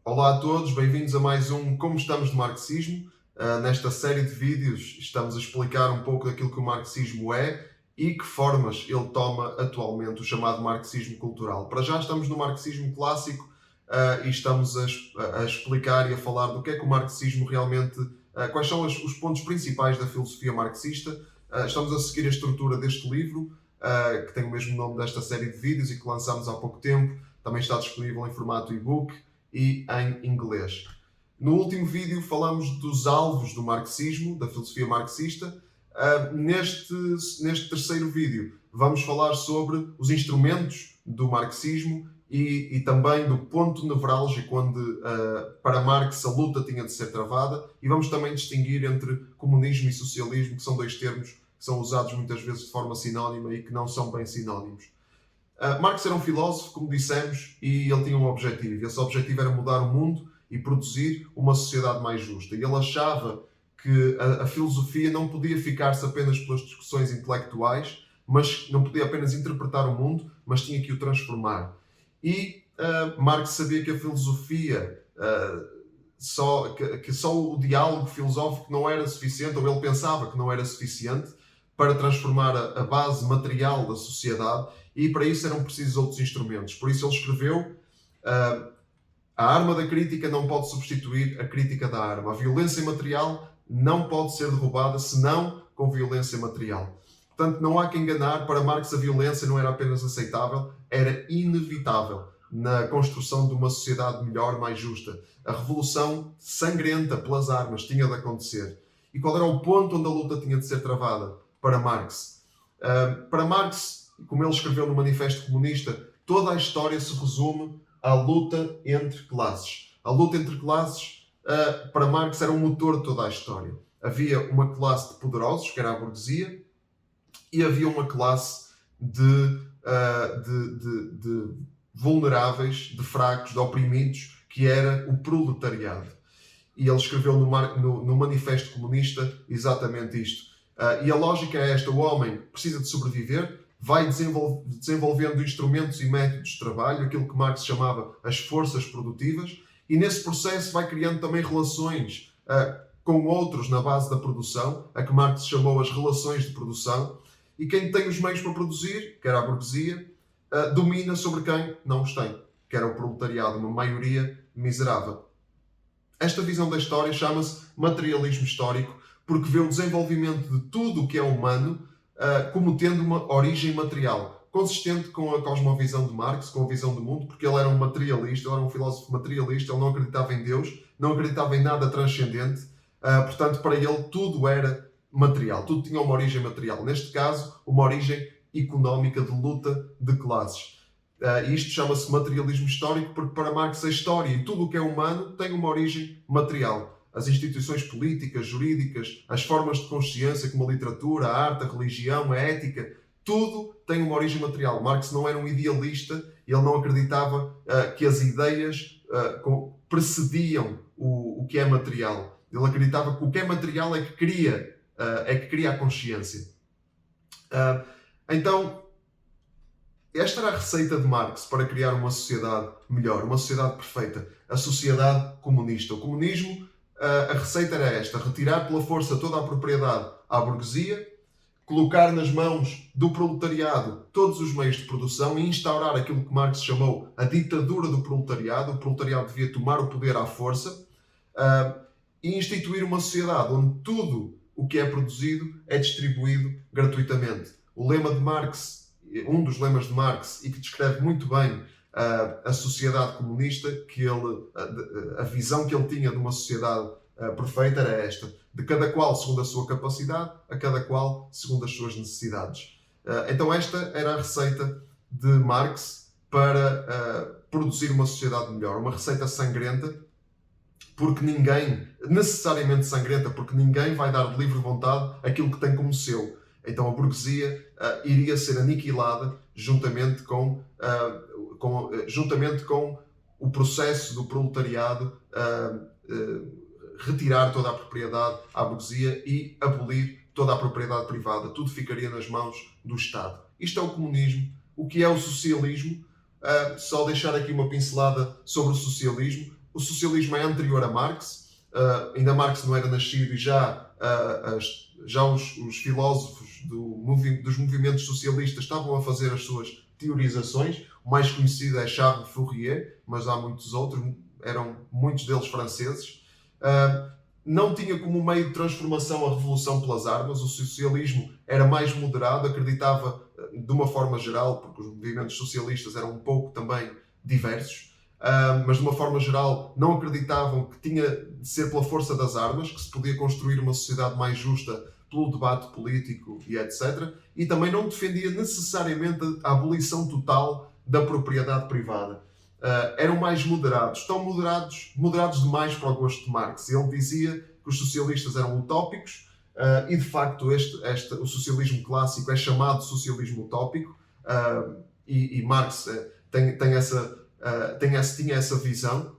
Olá a todos, bem-vindos a mais um Como Estamos de Marxismo. Nesta série de vídeos estamos a explicar um pouco daquilo que o marxismo é e que formas ele toma atualmente, o chamado marxismo cultural. Para já estamos no marxismo clássico e estamos a explicar e a falar do que é que o marxismo realmente, quais são os pontos principais da filosofia marxista. Estamos a seguir a estrutura deste livro, que tem o mesmo nome desta série de vídeos e que lançámos há pouco tempo. Também está disponível em formato e-book e em inglês. No último vídeo falamos dos alvos do marxismo, da filosofia marxista. Neste terceiro vídeo vamos falar sobre os instrumentos do marxismo e também do ponto nevrálgico onde para Marx a luta tinha de ser travada, e vamos também distinguir entre comunismo e socialismo, que são dois termos que são usados muitas vezes de forma sinónima e que não são bem sinónimos. Marx era um filósofo, como dissemos, e ele tinha um objetivo. Esse objetivo era mudar o mundo e produzir uma sociedade mais justa. E ele achava que a filosofia não podia ficar-se apenas pelas discussões intelectuais, mas não podia apenas interpretar o mundo, mas tinha que o transformar. E Marx sabia que a filosofia, só o diálogo filosófico não era suficiente, ou ele pensava que não era suficiente, para transformar a base material da sociedade, e para isso eram precisos outros instrumentos. Por isso ele escreveu: a arma da crítica não pode substituir a crítica da arma. A violência material não pode ser derrubada senão com violência material. Portanto, não há que enganar, para Marx a violência não era apenas aceitável, era inevitável na construção de uma sociedade melhor, mais justa. A revolução sangrenta pelas armas tinha de acontecer. E qual era o ponto onde a luta tinha de ser travada para Marx? Para Marx, como ele escreveu no Manifesto Comunista, toda a história se resume à luta entre classes. A luta entre classes, para Marx, era o motor de toda a história. Havia uma classe de poderosos, que era a burguesia, e havia uma classe de vulneráveis, de fracos, de oprimidos, que era o proletariado. E ele escreveu no Manifesto Comunista exatamente isto. E a lógica é esta: o homem precisa de sobreviver, vai desenvolvendo instrumentos e métodos de trabalho, aquilo que Marx chamava as forças produtivas, e nesse processo vai criando também relações com outros na base da produção, a que Marx chamou as relações de produção, e quem tem os meios para produzir, que era a burguesia, domina sobre quem não os tem, que era o proletariado, uma maioria miserável. Esta visão da história chama-se materialismo histórico, porque vê o desenvolvimento de tudo o que é humano como tendo uma origem material, consistente com a cosmovisão de Marx, com a visão do mundo, porque ele era um materialista, ele era um filósofo materialista, ele não acreditava em Deus, não acreditava em nada transcendente, portanto, para ele tudo era material, tudo tinha uma origem material. Neste caso, uma origem económica de luta de classes. Isto chama-se materialismo histórico, porque para Marx a história e tudo o que é humano tem uma origem material. As instituições políticas, jurídicas, as formas de consciência, como a literatura, a arte, a religião, a ética, tudo tem uma origem material. Marx não era um idealista, ele não acreditava que as ideias precediam o que é material. Ele acreditava que o que é material é que cria a consciência. Então, esta era a receita de Marx para criar uma sociedade melhor, uma sociedade perfeita, a sociedade comunista. O comunismo, a receita era esta: retirar pela força toda a propriedade à burguesia, colocar nas mãos do proletariado todos os meios de produção e instaurar aquilo que Marx chamou a ditadura do proletariado. O proletariado devia tomar o poder à força e instituir uma sociedade onde tudo o que é produzido é distribuído gratuitamente. O lema de Marx, um dos lemas de Marx, e que descreve muito bem a sociedade comunista, a visão que ele tinha de uma sociedade perfeita, era esta: de cada qual segundo a sua capacidade, a cada qual segundo as suas necessidades. Então esta era a receita de Marx para produzir uma sociedade melhor. Uma receita sangrenta, necessariamente sangrenta, porque ninguém vai dar de livre vontade aquilo que tem como seu. Então a burguesia iria ser aniquilada juntamente com o processo do proletariado retirar toda a propriedade à burguesia e abolir toda a propriedade privada. Tudo ficaria nas mãos do Estado. Isto é o comunismo. O que é o socialismo? Só deixar aqui uma pincelada sobre o socialismo. o socialismo é anterior a Marx, ainda Marx não era nascido e já os filósofos dos movimentos socialistas estavam a fazer as suas teorizações. O mais conhecido é Charles Fourier, mas há muitos outros, eram muitos deles franceses. Não tinha como meio de transformação a revolução pelas armas. O socialismo era mais moderado, acreditava, de uma forma geral, porque os movimentos socialistas eram um pouco também diversos, mas de uma forma geral não acreditavam que tinha de ser pela força das armas, que se podia construir uma sociedade mais justa pelo debate político e etc. E também não defendia necessariamente a abolição total da propriedade privada. Eram mais moderados, tão moderados demais para o gosto de Marx. Ele dizia que os socialistas eram utópicos, e de facto o socialismo clássico é chamado socialismo utópico, e Marx tinha essa visão,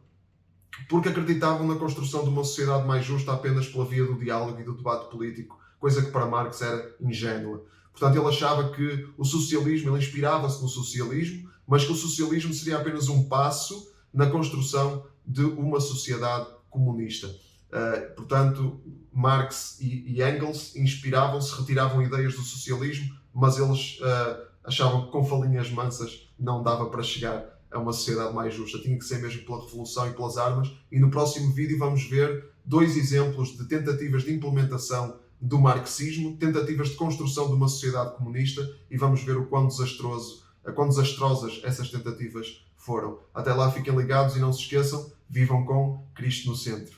porque acreditavam na construção de uma sociedade mais justa apenas pela via do diálogo e do debate político, coisa que para Marx era ingênua. Portanto, ele achava que o socialismo, ele inspirava-se no socialismo, mas que o socialismo seria apenas um passo na construção de uma sociedade comunista. Portanto, Marx e Engels inspiravam-se, retiravam ideias do socialismo, mas eles achavam que com falinhas mansas não dava para chegar a uma sociedade mais justa. Tinha que ser mesmo pela revolução e pelas armas. E no próximo vídeo vamos ver 2 exemplos de tentativas de implementação do marxismo, tentativas de construção de uma sociedade comunista, e vamos ver o quão desastrosas essas tentativas foram. Até lá, fiquem ligados e não se esqueçam, vivam com Cristo no centro.